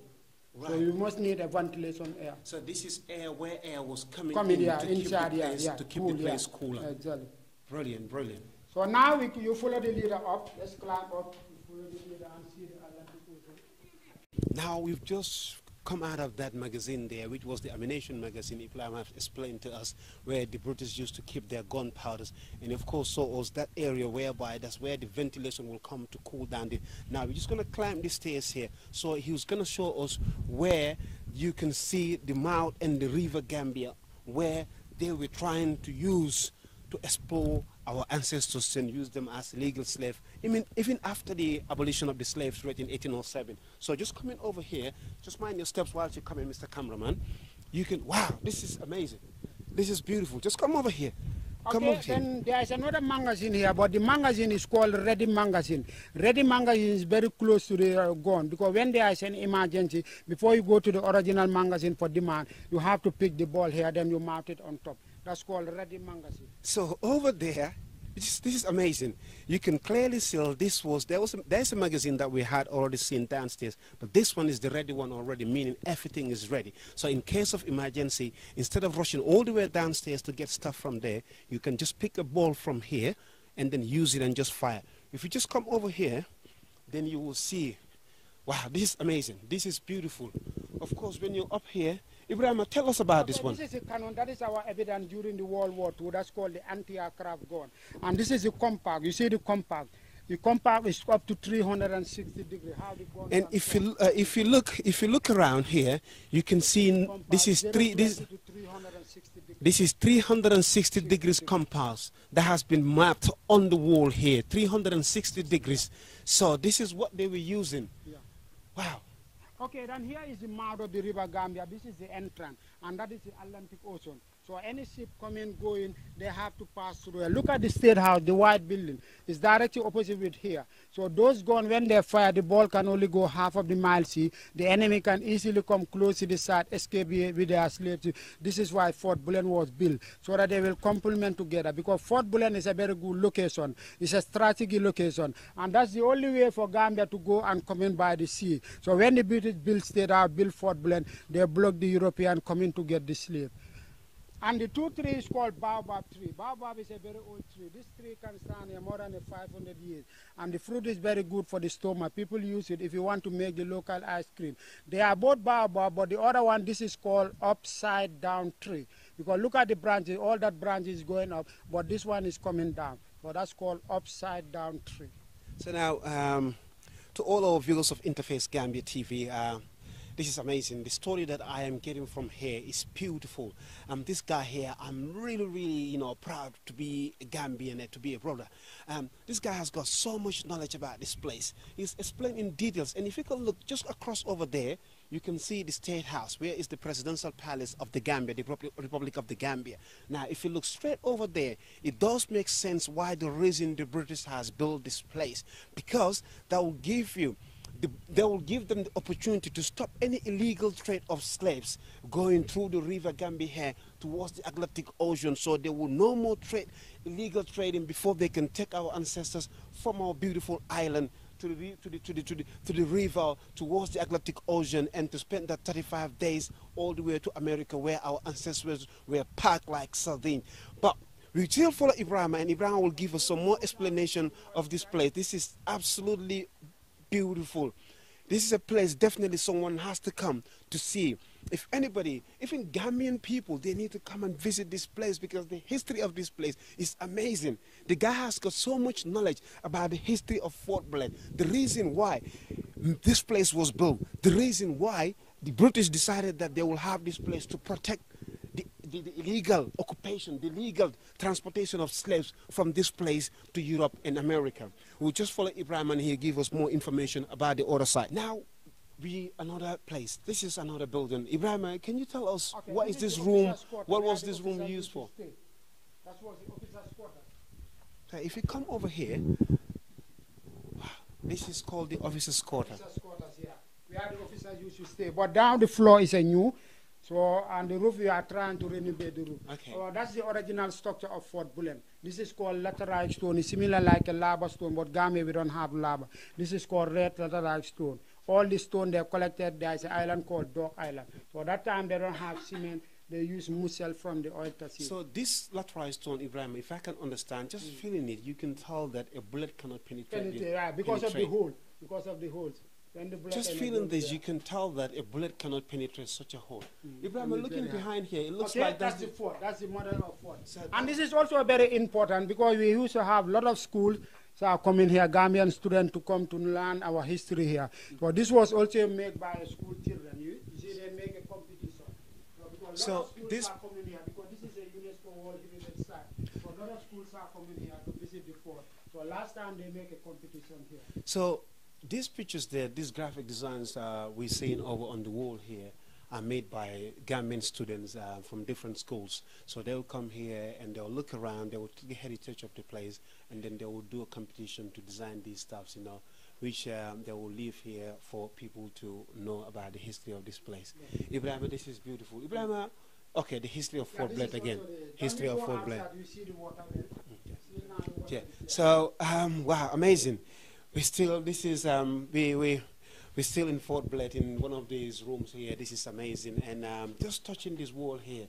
Right. So you must need a ventilation air. So this is air where air was coming in to keep the place cooler. Exactly. Brilliant, brilliant. So now you follow the leader up. Let's climb up. You follow the leader and see the Atlantic Ocean. Now we've just come out of that magazine there, which was the ammunition magazine Ibrahim have explained to us, where the British used to keep their gunpowders, and of course so was that area whereby that's where the ventilation will come to cool down. Now we're just going to climb the stairs here. So he was going to show us where you can see the mouth and the River Gambia, where they were trying to use to explore our ancestors and use them as legal slaves, even after the abolition of the slave trade in 1807. So just coming over here, just mind your steps while you're coming, Mr. Cameraman. You can, wow, this is amazing. This is beautiful. Just come over here. Come over here. Then there is another magazine here, but the magazine is called Ready Magazine. Ready Magazine is very close to the gun because when there is an emergency, before you go to the original magazine for demand, you have to pick the ball here, then you mount it on top. That's called Ready Magazine. So over there, this is amazing. You can clearly see there's a magazine that we had already seen downstairs, but this one is the ready one already, meaning everything is ready. So in case of emergency, instead of rushing all the way downstairs to get stuff from there, you can just pick a ball from here and then use it and just fire. If you just come over here, then you will see, wow, this is amazing. This is beautiful. Of course, when you're up here, Ibrahim, tell us about this one. This is a cannon. That is our evidence during the World War II. That's called the anti-aircraft gun. And this is a compact. You see the compact. The compact is up to 360 degrees. How the gun and if you look around here, you can see this is 360 degrees compass that has been mapped on the wall here. 360 degrees. So this is what they were using. Yeah. Wow. Okay, then here is the mouth of the River Gambia. This is the entrance, and that is the Atlantic Ocean. So any ship coming, going, they have to pass through here. Look at the State House, the white building. It's directly opposite with here. So those guns, when they fire, the ball can only go half of the mile. See, the enemy can easily come close to the side, escape with their slaves. This is why Fort Bullen was built, so that they will complement together. Because Fort Bullen is a very good location. It's a strategic location. And that's the only way for Gambia to go and come in by the sea. So when the British built State House, built Fort Bullen, they blocked the European coming to get the slave. And the two tree is called baobab tree. Baobab is a very old tree. This tree can stand here more than 500 years. And the fruit is very good for the stomach. People use it if you want to make the local ice cream. They are both baobab, but the other one, this is called upside down tree. Because look at the branches, all that branch is going up, but this one is coming down. So that's called upside down tree. So now, to all our viewers of Interface Gambia TV, this is amazing. The story that I am getting from here is beautiful. This guy here, I'm really, proud to be a Gambian and to be a brother. This guy has got so much knowledge about this place. He's explained in details. And if you can look just across over there, you can see the State House, where is the Presidential Palace of the Gambia, the Republic of the Gambia. Now, if you look straight over there, it does make sense why the reason the British has built this place. Because that will give you they will give them the opportunity to stop any illegal trade of slaves going through the River Gambia here towards the Atlantic Ocean. So there will no more illegal trading before they can take our ancestors from our beautiful island to the river towards the Atlantic Ocean, and to spend that 35 days all the way to America, where our ancestors were packed like sardines. But we still follow Ibrahim, and Ibrahim will give us some more explanation of this place. This is absolutely beautiful. This is a place definitely someone has to come to see. If anybody, even Gambian people, they need to come and visit this place, because the history of this place is amazing. The guy has got so much knowledge about the history of Fort Bullen, the reason why this place was built, the reason why the British decided that they will have this place to protect the illegal occupation, the illegal transportation of slaves from this place to Europe and America. We'll just follow Ibrahim, and he'll give us more information about the other side. Now, another place. This is another building. Ibrahim, can you tell us, okay, what is this room? What was this room used for? That was the officer's quarters. Okay, if you come over here, this is called the officer's quarters. Officer's quarters, yeah. Where the officers used to stay. But down the floor is a new. So, and the roof, we are trying to renovate the roof. Okay. That's the original structure of Fort Bullen. This is called laterite stone. It's similar like a lava stone, but Gambia, we don't have lava. This is called red laterite stone. All the stone they collected, there's an island called Dog Island. So that time they don't have cement. They use mussel from the oyster sea. So this laterite stone, Ibrahim, if I can understand, just feeling it, you can tell that a bullet cannot penetrate. Yeah, because of the hole. Because of the holes. Just feeling this, you can tell that a bullet cannot penetrate such a hole. Ibrahim, looking behind here, it looks like that's the fort. That's the model of fort. So and this is also very important, because we used to have a lot of schools coming here, Gambian students, to come to learn our history here. So this was also made by school children. You see, they make a competition. So this are coming here, because this is a UNESCO World Heritage Site. So a lot of schools are coming here to visit the fort. So last time they make a competition here. So these pictures there, these graphic designs we're seeing over on the wall here, are made by Gambian students from different schools. So they'll come here and they'll look around, they will take the heritage of the place, and then they will do a competition to design these stuffs, which they will leave here for people to know about the history of this place. Yeah. Ibrahim, this is beautiful. Ibrahim, okay, the history of Fort Bullen again. History of Fort Bullen. Yeah. So, wow, amazing. We're still in Fort Bullen, in one of these rooms here. This is amazing. And just touching this wall here,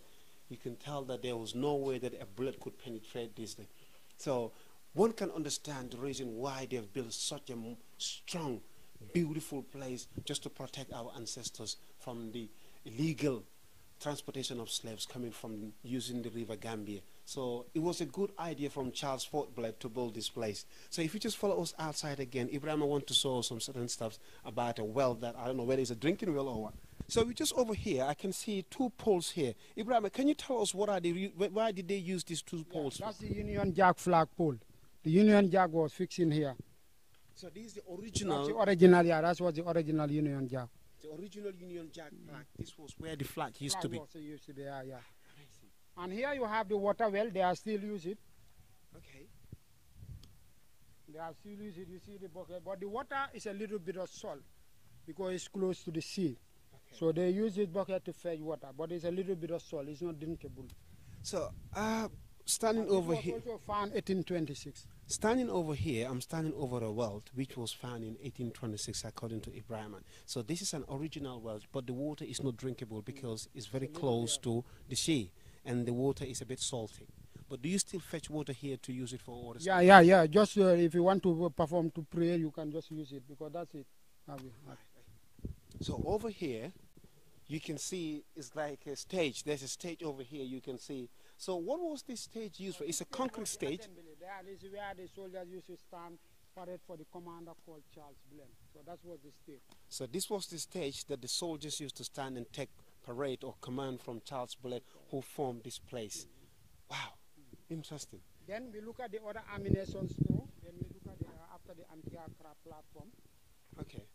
you can tell that there was no way that a bullet could penetrate this thing. So one can understand the reason why they've built such a strong, beautiful place just to protect our ancestors from the illegal transportation of slaves coming from using the river Gambia. So it was a good idea from Charles Fort Blair to build this place. So if you just follow us outside again, Ibrahim, I want to show some certain stuff about a well that I don't know whether it's a drinking well or what. So we just over here, I can see 2 poles here. Ibrahim, can you tell us what are they, why did they use these 2 poles? That's the Union Jack flag pole. The Union Jack was fixed in here. So this is the original? That's the original, yeah, that was the original Union Jack. The original Union Jack flag. This was where the flag used to be. Used to be, yeah. And here you have the water well. They are still use it. Okay. They are still use it. You see the bucket, but the water is a little bit of salt because it's close to the sea. Okay. So they use this bucket to fetch water, but it's a little bit of salt. It's not drinkable. So, standing over here. Also found 1826. Standing over here, I'm standing over a well which was found in 1826 according to Ibrahim. So this is an original well, but the water is not drinkable because it's very close to the sea and the water is a bit salty. But do you still fetch water here to use it for water? Yeah. Just if you want to perform to pray, you can just use it because that's it. So over here, you can see it's like a stage. There's a stage over here you can see. So what was this stage used for? It's a concrete stage. This is where the soldiers used to stand parade for the commander called Charles Glenn. So that was the stage. So this was the stage that the soldiers used to stand and take parade or command from Charles Glenn, who formed this place. Wow, interesting. Then we look at the other ammunition store. Then we look at after the anti-aircraft platform. Okay.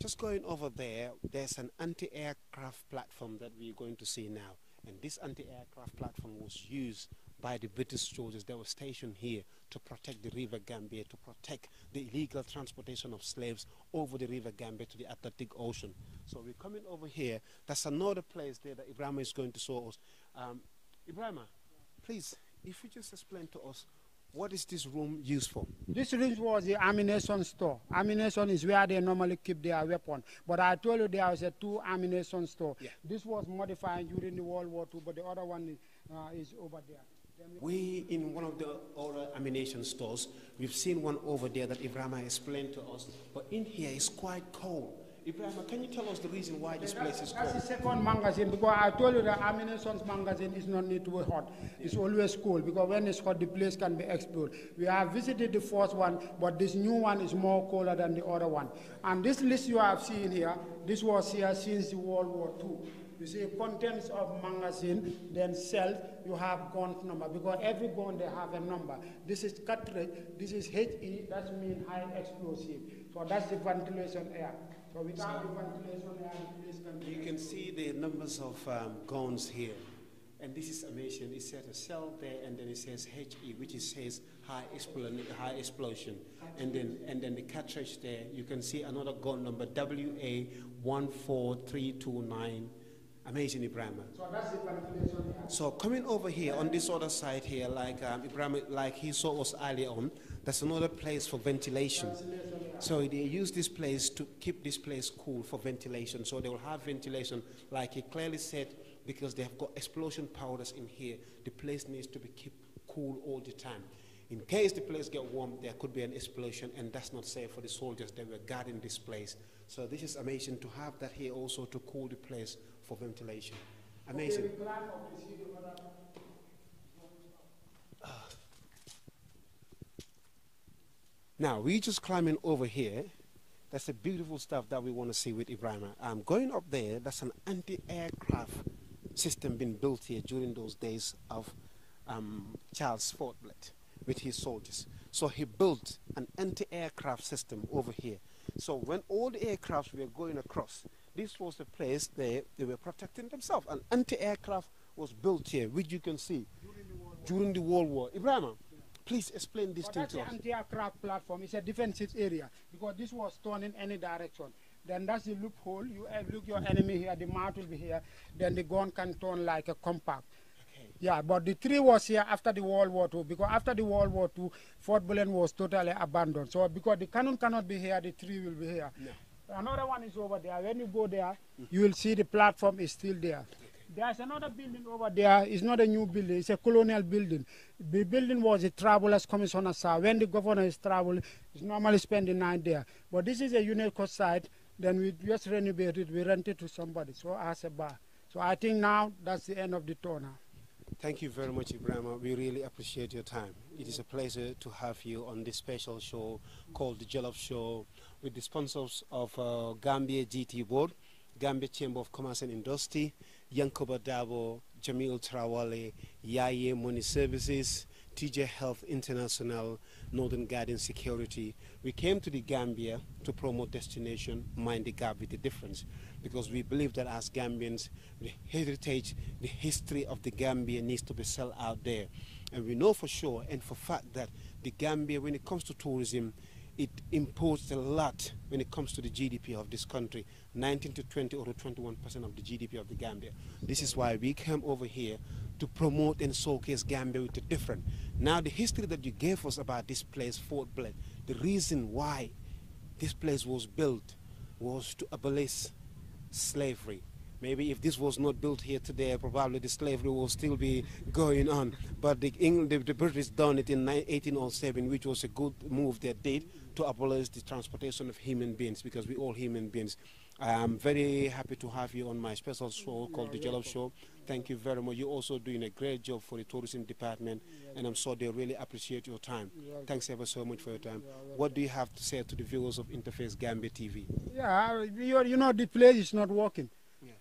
Just going over there, there's an anti-aircraft platform that we're going to see now. And this anti-aircraft platform was used by the British soldiers that were stationed here to protect the river Gambia, to protect the illegal transportation of slaves over the river Gambia to the Atlantic Ocean. So we're coming over here. That's another place there that Ibrahim is going to show us. Ibrahim, please, if you just explain to us, what is this room used for? This room was the ammunition store. Ammunition is where they normally keep their weapon. But I told you there was a 2 ammunition store. Yeah. This was modified during the World War II, but the other one is over there. We, in one of the other ammunition stores, we've seen one over there that Ibrahim explained to us. But in here it's quite cold. Ibrahim, can you tell us the reason why this place is cold? That's the second magazine, because I told you the ammunition magazine is not need to be hot. It's always cold, because when it's hot, the place can be exploded. We have visited the first one, but this new one is more colder than the other one. And this list you have seen here, this was here since the World War II. You see contents of magazine, then shelf, you have gun number, because every gun they have a number. This is cartridge, this is HE, that means high explosive. So that's the ventilation air. So without the ventilation air, the place can be You can see the numbers of guns here. And this is amazing. It says a cell there, and then it says HE, which is says high explosion. And then the cartridge there, you can see another gun number, WA14329. Amazing, Ibrahim. So that's the ventilation air. So coming over here on this other side here, like Ibrahim, like he saw us earlier on, that's another place for ventilation. So they use this place to keep this place cool for ventilation. So they will have ventilation, like he clearly said, because they have got explosion powders in here. The place needs to be kept cool all the time. In case the place get warm, there could be an explosion, and that's not safe for the soldiers that were guarding this place. So this is amazing to have that here also to cool the place for ventilation. Amazing. Now, we just climbing over here. That's the beautiful stuff that we want to see with Ibrahim. Going up there, that's an anti-aircraft system being built here during those days of Charles Fort Blair with his soldiers. So he built an anti-aircraft system over here. So when all the aircrafts were going across, this was the place they were protecting themselves. An anti-aircraft was built here, which you can see during the World War. Ibrahim, please explain this thing to us. The anti-aircraft platform is a defensive area, because this was torn in any direction. Then that's the loophole. You look your enemy here, the mouth will be here, then the gun can turn like a compact. Okay. Yeah, but the tree was here after the World War II, because after the World War II, Fort Blair was totally abandoned. So because the cannon cannot be here, the tree will be here. No. Another one is over there. When you go there, you will see the platform is still there. Okay. There's another building over there. It's not a new building. It's a colonial building. The building was a travelers commissioner, sir. When the governor is traveling, he's normally spending night there. But this is a UNESCO site. Then we just renovate it. We rent it to somebody. So as a bar. So I think now that's the end of the tour now. Thank you very much, Ibrahima. We really appreciate your time. It is a pleasure to have you on this special show called The Jollof Show with the sponsors of Gambia GT Board, Gambia Chamber of Commerce and Industry, Yankoba Dabo, Jamil Trawale, Yaye Money Services, TJ Health International, Northern Garden Security. We came to the Gambia to promote destination Mind the Gap with the Difference, because we believe that as Gambians, the heritage, the history of the Gambia needs to be sold out there. And we know for sure and for fact that the Gambia, when it comes to tourism, it imports a lot when it comes to the GDP of this country, 19 to 20 or 21% of the GDP of the Gambia. This is why we came over here to promote and showcase Gambia with the different. Now the history that you gave us about this place, Fort Blair, the reason why this place was built was to abolish slavery. Maybe if this was not built here today, probably the slavery will still be going on. But the British done it in 1807, which was a good move they did to abolish the transportation of human beings, because we're all human beings. I am very happy to have you on my special show called The Jollof Show. Thank you very much. You're also doing a great job for the tourism department, and I'm sure they really appreciate your time. Thanks ever so much for your time. What do you have to say to the viewers of Interface Gambia TV? Yeah, you know, the place is not working.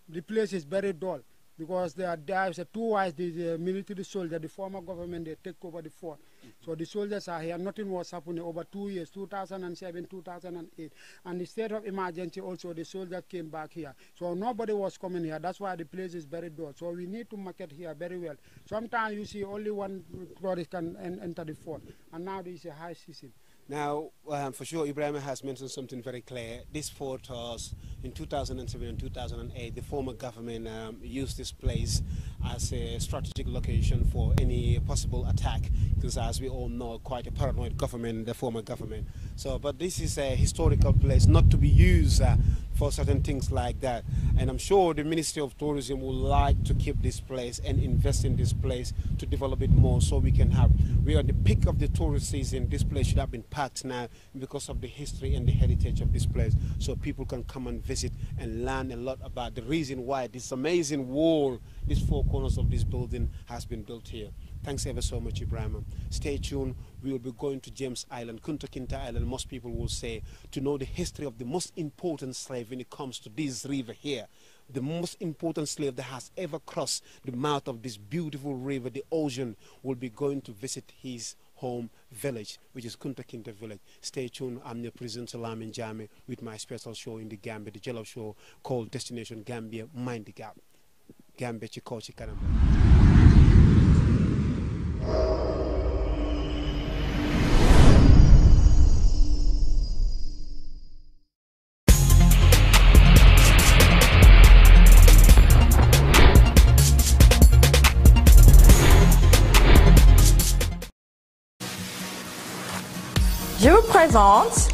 The place is very dull because there's two wise the military soldiers, the former government, they take over the fort. So the soldiers are here. Nothing was happening over 2 years, 2007, 2008. And the state of emergency also, the soldiers came back here. So nobody was coming here. That's why the place is very dull. So we need to market here very well. Sometimes you see only one tourist can enter the fort. And now there is a high season. Now, for sure, Ibrahim has mentioned something very clear. This fort was in 2007 and 2008. The former government used this place as a strategic location for any possible attack, because as we all know, quite a paranoid government, the former government. So, but this is a historical place, not to be used for certain things like that. And I'm sure the Ministry of Tourism would like to keep this place and invest in this place to develop it more, so we are at the peak of the tourist season. This place should have been packed now because of the history and the heritage of this place, so people can come and visit and learn a lot about the reason why this amazing wall, these four corners of this building has been built here. Thanks ever so much, Ibrahim. Stay tuned. We will be going to James Island, Kunta Kinte Island, most people will say, to know the history of the most important slave when it comes to this river here. The most important slave that has ever crossed the mouth of this beautiful river, the ocean, will be going to visit his home village, which is Kunta Kinte village. Stay tuned. I'm your presenter, Lamin Jame, with my special show in the Gambia, the Jollof Show, called Destination Gambia, Mind the Gap. Gambia Chikochi Kanamba. Je vous présente